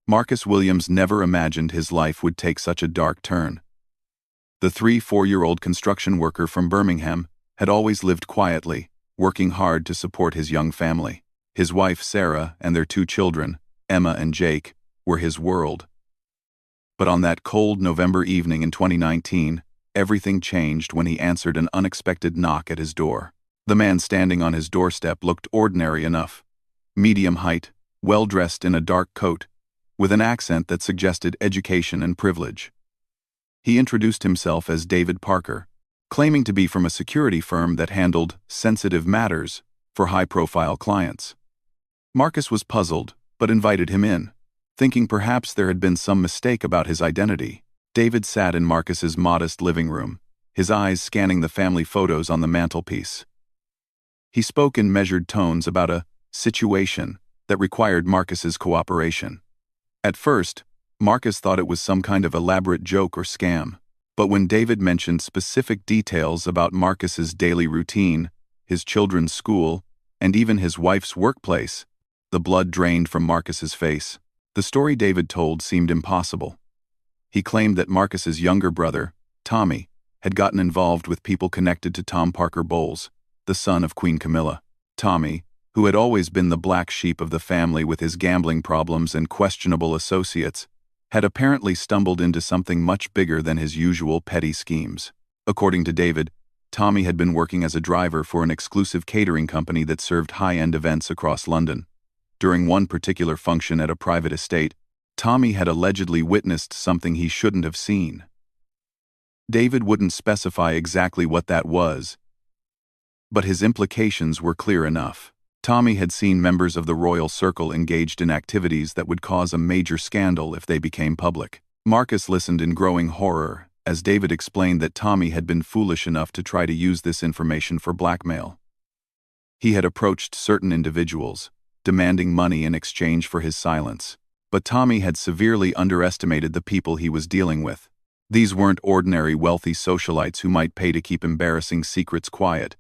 Marcus Williams never imagined his life would take such a dark turn. The 4-year-old construction worker from Birmingham had always lived quietly, working hard to support his young family. His wife, Sarah, and their 2 children, Emma and Jake, were his world. But on that cold November evening in 2019, everything changed when he answered an unexpected knock at his door. The man standing on his doorstep looked ordinary enough. Medium height, well-dressed in a dark coat, with an accent that suggested education and privilege. He introduced himself as David Parker, claiming to be from a security firm that handled sensitive matters for high-profile clients. Marcus was puzzled, but invited him in, thinking perhaps there had been some mistake about his identity. David sat in Marcus's modest living room, his eyes scanning the family photos on the mantelpiece. He spoke in measured tones about a situation that required Marcus's cooperation. At first, Marcus thought it was some kind of elaborate joke or scam, but when David mentioned specific details about Marcus's daily routine, his children's school, and even his wife's workplace, the blood drained from Marcus's face. The story David told seemed impossible. He claimed that Marcus's younger brother, Tommy, had gotten involved with people connected to Tom Parker Bowles, the son of Queen Camilla. Tommy, who had always been the black sheep of the family with his gambling problems and questionable associates, had apparently stumbled into something much bigger than his usual petty schemes. According to David, Tommy had been working as a driver for an exclusive catering company that served high-end events across London. During one particular function at a private estate, Tommy had allegedly witnessed something he shouldn't have seen. David wouldn't specify exactly what that was, but his implications were clear enough. Tommy had seen members of the royal circle engaged in activities that would cause a major scandal if they became public. Marcus listened in growing horror as David explained that Tommy had been foolish enough to try to use this information for blackmail. He had approached certain individuals, demanding money in exchange for his silence, but Tommy had severely underestimated the people he was dealing with. These weren't ordinary wealthy socialites who might pay to keep embarrassing secrets quiet.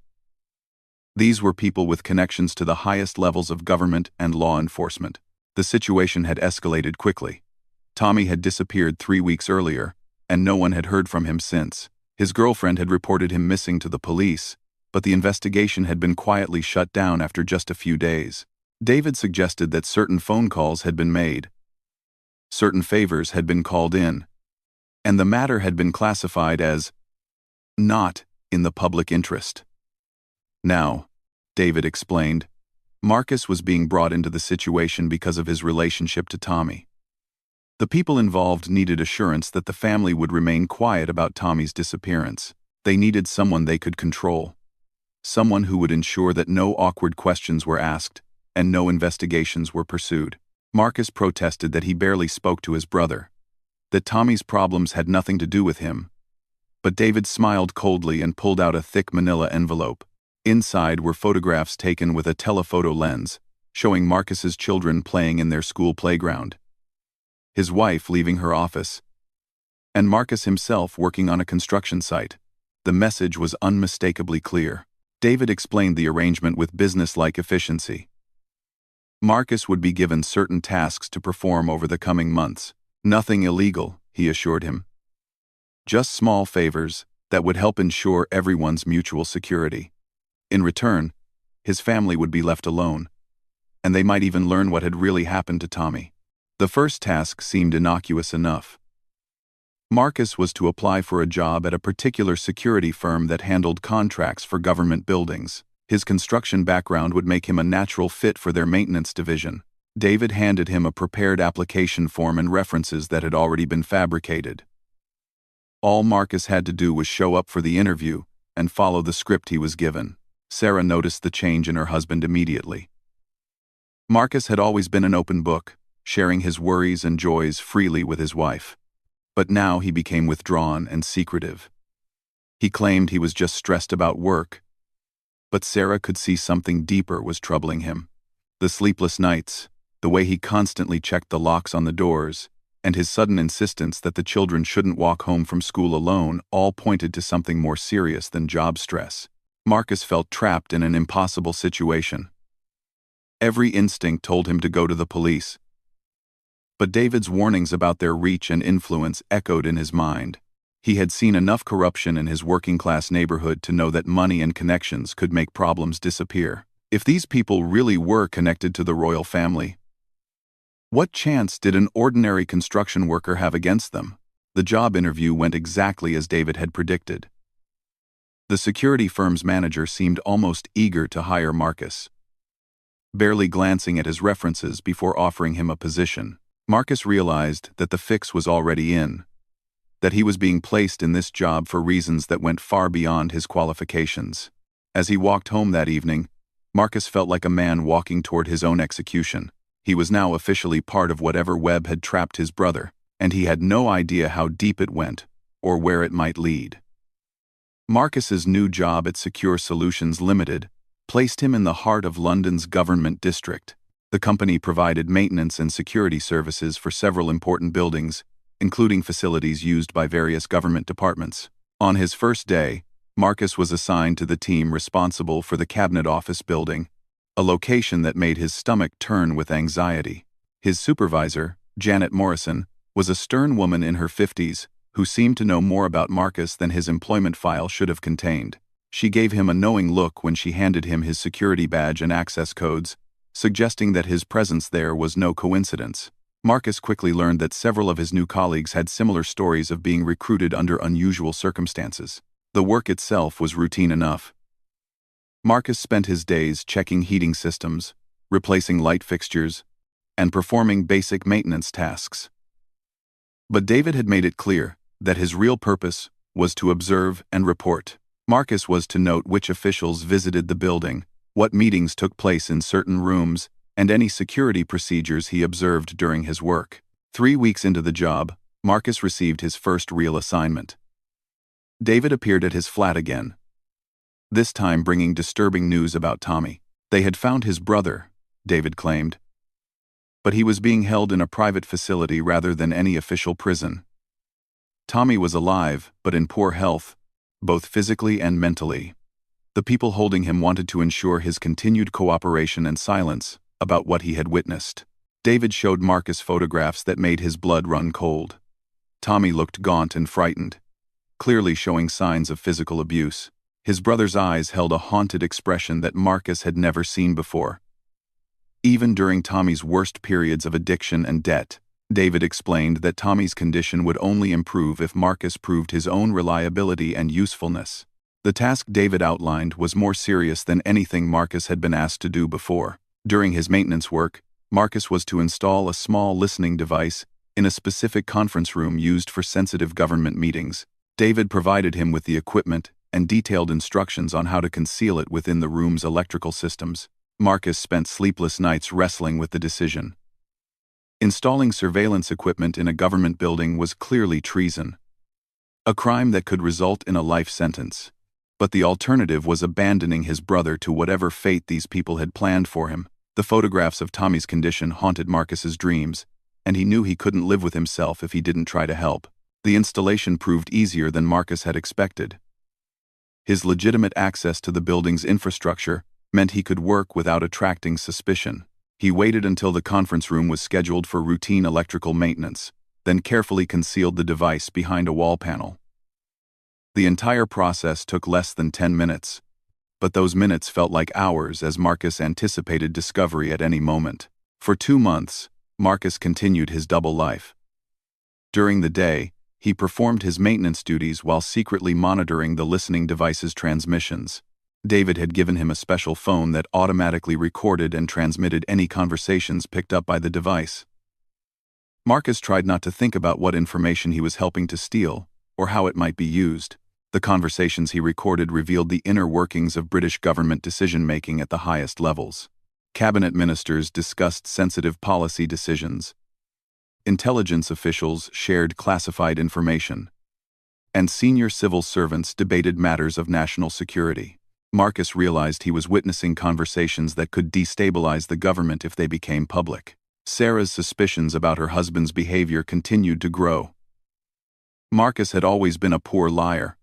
These were people with connections to the highest levels of government and law enforcement. The situation had escalated quickly. Tommy had disappeared 3 weeks earlier, and no one had heard from him since. His girlfriend had reported him missing to the police, but the investigation had been quietly shut down after just a few days. David suggested that certain phone calls had been made, certain favors had been called in, and the matter had been classified as not in the public interest. Now, David explained, Marcus was being brought into the situation because of his relationship to Tommy. The people involved needed assurance that the family would remain quiet about Tommy's disappearance. They needed someone they could control. Someone who would ensure that no awkward questions were asked and no investigations were pursued. Marcus protested that he barely spoke to his brother, that Tommy's problems had nothing to do with him. But David smiled coldly and pulled out a thick manila envelope. Inside were photographs taken with a telephoto lens, showing Marcus's children playing in their school playground, his wife leaving her office, and Marcus himself working on a construction site. The message was unmistakably clear. David explained the arrangement with business-like efficiency. Marcus would be given certain tasks to perform over the coming months. Nothing illegal, he assured him. Just small favors that would help ensure everyone's mutual security. In return, his family would be left alone, and they might even learn what had really happened to Tommy. The first task seemed innocuous enough. Marcus was to apply for a job at a particular security firm that handled contracts for government buildings. His construction background would make him a natural fit for their maintenance division. David handed him a prepared application form and references that had already been fabricated. All Marcus had to do was show up for the interview and follow the script he was given. Sarah noticed the change in her husband immediately. Marcus had always been an open book, sharing his worries and joys freely with his wife. But now he became withdrawn and secretive. He claimed he was just stressed about work, but Sarah could see something deeper was troubling him. The sleepless nights, the way he constantly checked the locks on the doors, and his sudden insistence that the children shouldn't walk home from school alone all pointed to something more serious than job stress. Marcus felt trapped in an impossible situation. Every instinct told him to go to the police. But David's warnings about their reach and influence echoed in his mind. He had seen enough corruption in his working-class neighborhood to know that money and connections could make problems disappear. If these people really were connected to the royal family, what chance did an ordinary construction worker have against them? The job interview went exactly as David had predicted. The security firm's manager seemed almost eager to hire Marcus. Barely glancing at his references before offering him a position, Marcus realized that the fix was already in, that he was being placed in this job for reasons that went far beyond his qualifications. As he walked home that evening, Marcus felt like a man walking toward his own execution. He was now officially part of whatever web had trapped his brother, and he had no idea how deep it went or where it might lead. Marcus's new job at Secure Solutions Limited placed him in the heart of London's government district. The company provided maintenance and security services for several important buildings, including facilities used by various government departments. On his first day, Marcus was assigned to the team responsible for the Cabinet Office building, a location that made his stomach turn with anxiety. His supervisor, Janet Morrison, was a stern woman in her 50s who seemed to know more about Marcus than his employment file should have contained. She gave him a knowing look when she handed him his security badge and access codes, suggesting that his presence there was no coincidence. Marcus quickly learned that several of his new colleagues had similar stories of being recruited under unusual circumstances. The work itself was routine enough. Marcus spent his days checking heating systems, replacing light fixtures, and performing basic maintenance tasks. But David had made it clear that his real purpose was to observe and report. Marcus was to note which officials visited the building, what meetings took place in certain rooms, and any security procedures he observed during his work. 3 weeks into the job, Marcus received his first real assignment. David appeared at his flat again, this time bringing disturbing news about Tommy. They had found his brother, David claimed, but he was being held in a private facility rather than any official prison. Tommy was alive, but in poor health, both physically and mentally. The people holding him wanted to ensure his continued cooperation and silence about what he had witnessed. David showed Marcus photographs that made his blood run cold. Tommy looked gaunt and frightened, clearly showing signs of physical abuse. His brother's eyes held a haunted expression that Marcus had never seen before. Even during Tommy's worst periods of addiction and debt, David explained that Tommy's condition would only improve if Marcus proved his own reliability and usefulness. The task David outlined was more serious than anything Marcus had been asked to do before. During his maintenance work, Marcus was to install a small listening device in a specific conference room used for sensitive government meetings. David provided him with the equipment and detailed instructions on how to conceal it within the room's electrical systems. Marcus spent sleepless nights wrestling with the decision. Installing surveillance equipment in a government building was clearly treason, a crime that could result in a life sentence. But the alternative was abandoning his brother to whatever fate these people had planned for him. The photographs of Tommy's condition haunted Marcus's dreams, and he knew he couldn't live with himself if he didn't try to help. The installation proved easier than Marcus had expected. His legitimate access to the building's infrastructure meant he could work without attracting suspicion. He waited until the conference room was scheduled for routine electrical maintenance, then carefully concealed the device behind a wall panel. The entire process took less than 10 minutes, but those minutes felt like hours as Marcus anticipated discovery at any moment. For 2 months, Marcus continued his double life. During the day, he performed his maintenance duties while secretly monitoring the listening device's transmissions. David had given him a special phone that automatically recorded and transmitted any conversations picked up by the device. Marcus tried not to think about what information he was helping to steal, or how it might be used. The conversations he recorded revealed the inner workings of British government decision-making at the highest levels. Cabinet ministers discussed sensitive policy decisions. Intelligence officials shared classified information, and senior civil servants debated matters of national security. Marcus realized he was witnessing conversations that could destabilize the government if they became public. Sarah's suspicions about her husband's behavior continued to grow. Marcus had always been a poor liar,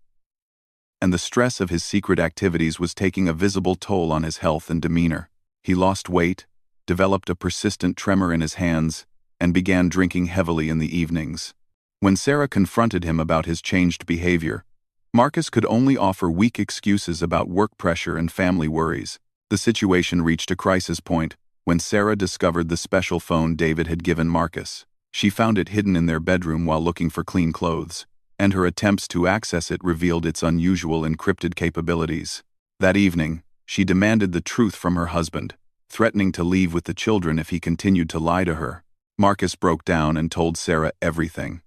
and the stress of his secret activities was taking a visible toll on his health and demeanor. He lost weight, developed a persistent tremor in his hands, and began drinking heavily in the evenings. When Sarah confronted him about his changed behavior, Marcus could only offer weak excuses about work pressure and family worries. The situation reached a crisis point when Sarah discovered the special phone David had given Marcus. She found it hidden in their bedroom while looking for clean clothes, and her attempts to access it revealed its unusual encrypted capabilities. That evening, she demanded the truth from her husband, threatening to leave with the children if he continued to lie to her. Marcus broke down and told Sarah everything.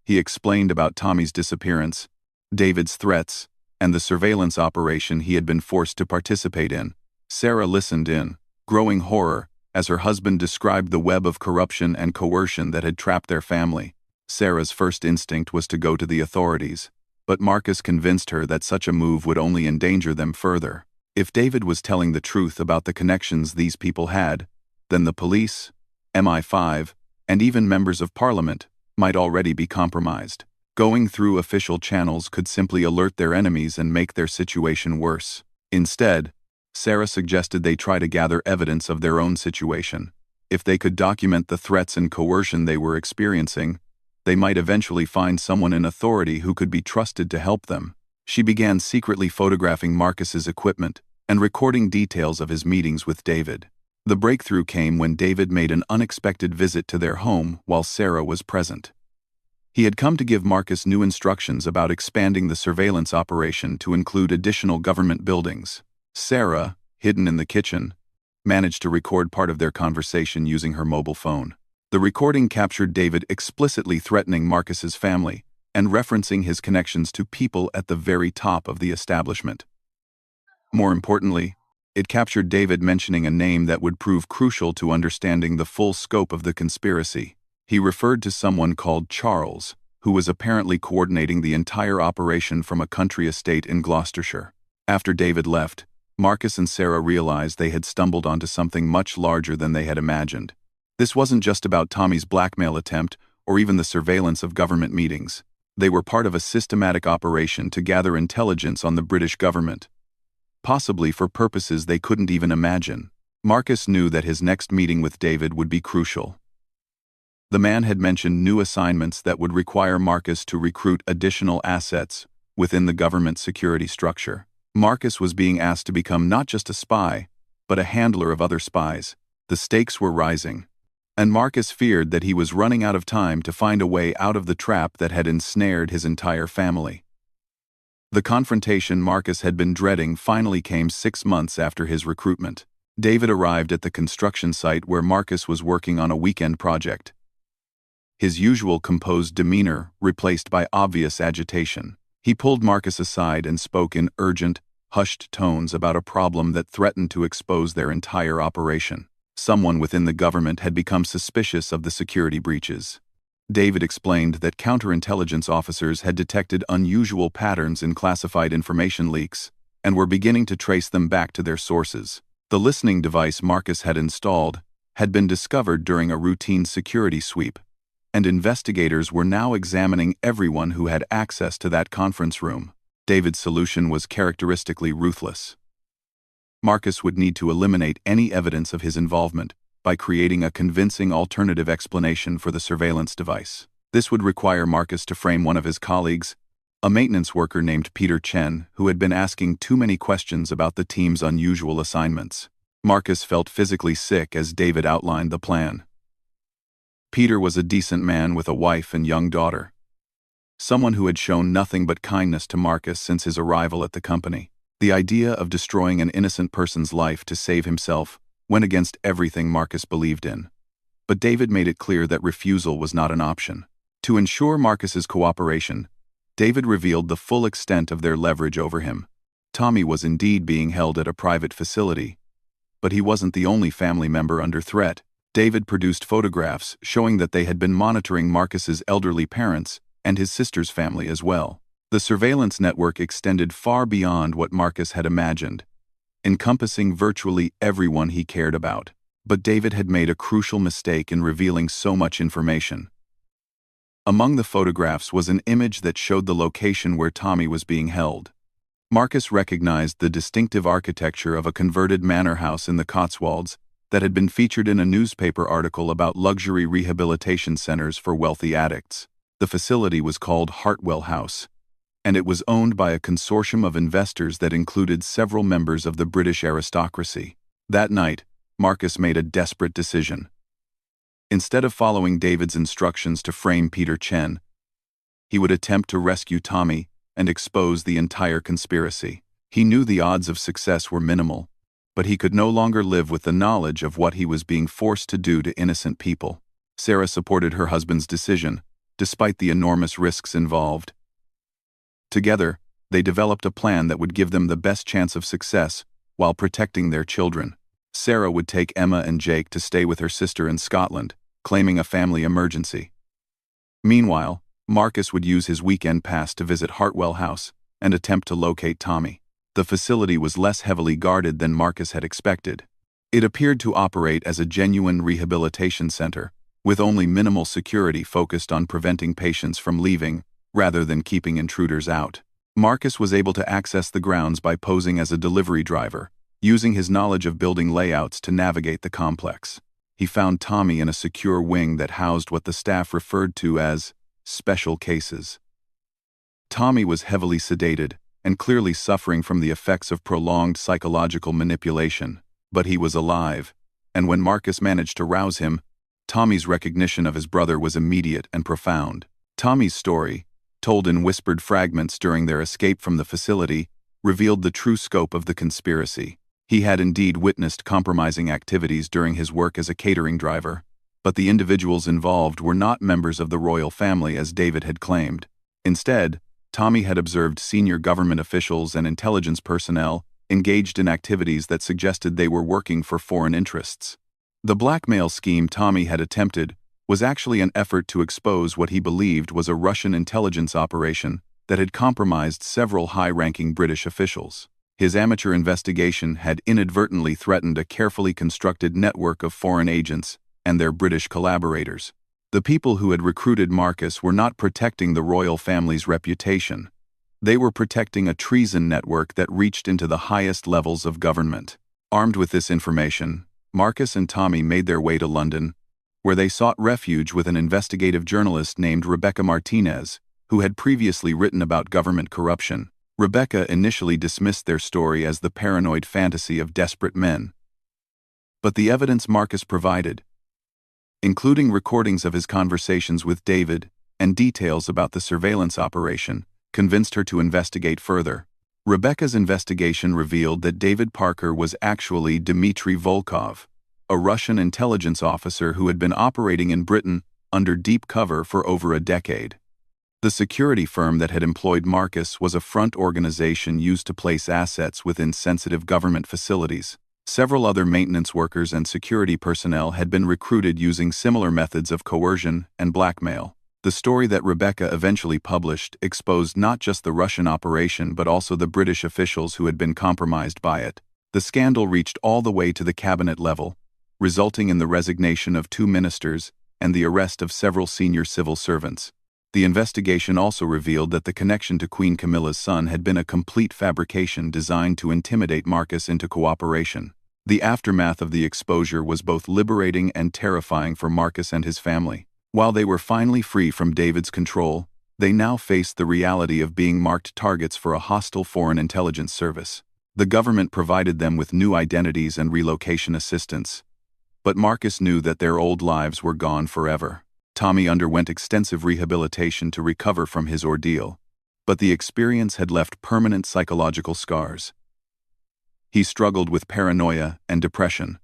He explained about Tommy's disappearance, David's threats, and the surveillance operation he had been forced to participate in. Sarah listened in growing horror as her husband described the web of corruption and coercion that had trapped their family. Sarah's first instinct was to go to the authorities, but Marcus convinced her that such a move would only endanger them further. If David was telling the truth about the connections these people had, then the police, MI5, and even members of parliament might already be compromised. Going through official channels could simply alert their enemies and make their situation worse. Instead, Sarah suggested they try to gather evidence of their own situation. If they could document the threats and coercion they were experiencing, they might eventually find someone in authority who could be trusted to help them. She began secretly photographing Marcus's equipment and recording details of his meetings with David. The breakthrough came when David made an unexpected visit to their home while Sarah was present. He had come to give Marcus new instructions about expanding the surveillance operation to include additional government buildings. Sarah, hidden in the kitchen, managed to record part of their conversation using her mobile phone. The recording captured David explicitly threatening Marcus's family and referencing his connections to people at the very top of the establishment. More importantly, it captured David mentioning a name that would prove crucial to understanding the full scope of the conspiracy. He referred to someone called Charles, who was apparently coordinating the entire operation from a country estate in Gloucestershire. After David left, Marcus and Sarah realized they had stumbled onto something much larger than they had imagined. This wasn't just about Tommy's blackmail attempt or even the surveillance of government meetings. They were part of a systematic operation to gather intelligence on the British government, possibly for purposes they couldn't even imagine. Marcus knew that his next meeting with David would be crucial. The man had mentioned new assignments that would require Marcus to recruit additional assets within the government security structure. Marcus was being asked to become not just a spy, but a handler of other spies. The stakes were rising, and Marcus feared that he was running out of time to find a way out of the trap that had ensnared his entire family. The confrontation Marcus had been dreading finally came 6 months after his recruitment. David arrived at the construction site where Marcus was working on a weekend project. His usual composed demeanor replaced by obvious agitation. He pulled Marcus aside and spoke in urgent, hushed tones about a problem that threatened to expose their entire operation. Someone within the government had become suspicious of the security breaches. David explained that counterintelligence officers had detected unusual patterns in classified information leaks and were beginning to trace them back to their sources. The listening device Marcus had installed had been discovered during a routine security sweep, and investigators were now examining everyone who had access to that conference room. David's solution was characteristically ruthless. Marcus would need to eliminate any evidence of his involvement by creating a convincing alternative explanation for the surveillance device. This would require Marcus to frame one of his colleagues, a maintenance worker named Peter Chen, who had been asking too many questions about the team's unusual assignments. Marcus felt physically sick as David outlined the plan. Peter was a decent man with a wife and young daughter, someone who had shown nothing but kindness to Marcus since his arrival at the company. The idea of destroying an innocent person's life to save himself went against everything Marcus believed in. But David made it clear that refusal was not an option. To ensure Marcus's cooperation, David revealed the full extent of their leverage over him. Tommy was indeed being held at a private facility, but he wasn't the only family member under threat. David produced photographs showing that they had been monitoring Marcus's elderly parents and his sister's family as well. The surveillance network extended far beyond what Marcus had imagined, encompassing virtually everyone he cared about. But David had made a crucial mistake in revealing so much information. Among the photographs was an image that showed the location where Tommy was being held. Marcus recognized the distinctive architecture of a converted manor house in the Cotswolds that had been featured in a newspaper article about luxury rehabilitation centers for wealthy addicts. The facility was called Hartwell House, and it was owned by a consortium of investors that included several members of the British aristocracy. That night, Marcus made a desperate decision. Instead of following David's instructions to frame Peter Chen, he would attempt to rescue Tommy and expose the entire conspiracy. He knew the odds of success were minimal, but he could no longer live with the knowledge of what he was being forced to do to innocent people. Sarah supported her husband's decision, despite the enormous risks involved. Together, they developed a plan that would give them the best chance of success while protecting their children. Sarah would take Emma and Jake to stay with her sister in Scotland, claiming a family emergency. Meanwhile, Marcus would use his weekend pass to visit Hartwell House and attempt to locate Tommy. The facility was less heavily guarded than Marcus had expected. It appeared to operate as a genuine rehabilitation center, with only minimal security focused on preventing patients from leaving, rather than keeping intruders out. Marcus was able to access the grounds by posing as a delivery driver, using his knowledge of building layouts to navigate the complex. He found Tommy in a secure wing that housed what the staff referred to as special cases. Tommy was heavily sedated and clearly suffering from the effects of prolonged psychological manipulation, but he was alive, and when Marcus managed to rouse him, Tommy's recognition of his brother was immediate and profound. Tommy's story, told in whispered fragments during their escape from the facility, revealed the true scope of the conspiracy. He had indeed witnessed compromising activities during his work as a catering driver, but the individuals involved were not members of the royal family as David had claimed. Instead, Tommy had observed senior government officials and intelligence personnel engaged in activities that suggested they were working for foreign interests. The blackmail scheme Tommy had attempted was actually an effort to expose what he believed was a Russian intelligence operation that had compromised several high-ranking British officials. His amateur investigation had inadvertently threatened a carefully constructed network of foreign agents and their British collaborators. The people who had recruited Marcus were not protecting the royal family's reputation. They were protecting a treason network that reached into the highest levels of government. Armed with this information, Marcus and Tommy made their way to London, where they sought refuge with an investigative journalist named Rebecca Martinez, who had previously written about government corruption. Rebecca initially dismissed their story as the paranoid fantasy of desperate men. But the evidence Marcus provided, including recordings of his conversations with David and details about the surveillance operation, convinced her to investigate further. Rebecca's investigation revealed that David Parker was actually Dmitry Volkov, a Russian intelligence officer who had been operating in Britain under deep cover for over a decade. The security firm that had employed Marcus was a front organization used to place assets within sensitive government facilities. Several other maintenance workers and security personnel had been recruited using similar methods of coercion and blackmail. The story that Rebecca eventually published exposed not just the Russian operation but also the British officials who had been compromised by it. The scandal reached all the way to the cabinet level, resulting in the resignation of 2 ministers and the arrest of several senior civil servants. The investigation also revealed that the connection to Queen Camilla's son had been a complete fabrication designed to intimidate Marcus into cooperation. The aftermath of the exposure was both liberating and terrifying for Marcus and his family. While they were finally free from David's control, they now faced the reality of being marked targets for a hostile foreign intelligence service. The government provided them with new identities and relocation assistance, but Marcus knew that their old lives were gone forever. Tommy underwent extensive rehabilitation to recover from his ordeal, but the experience had left permanent psychological scars. He struggled with paranoia and depression,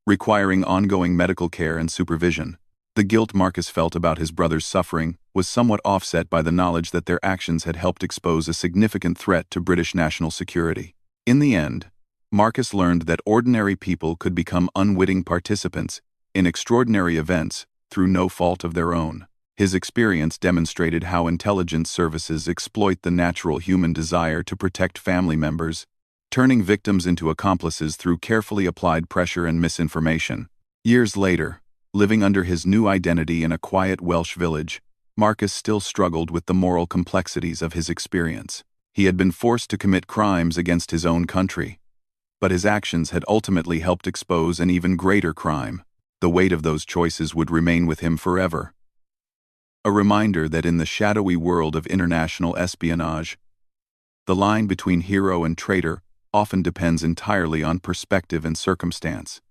requiring ongoing medical care and supervision. The guilt Marcus felt about his brother's suffering was somewhat offset by the knowledge that their actions had helped expose a significant threat to British national security. In the end, Marcus learned that ordinary people could become unwitting participants in extraordinary events through no fault of their own. His experience demonstrated how intelligence services exploit the natural human desire to protect family members, turning victims into accomplices through carefully applied pressure and misinformation. Years later, living under his new identity in a quiet Welsh village, Marcus still struggled with the moral complexities of his experience. He had been forced to commit crimes against his own country, but his actions had ultimately helped expose an even greater crime. The weight of those choices would remain with him forever. A reminder that in the shadowy world of international espionage, the line between hero and traitor often depends entirely on perspective and circumstance.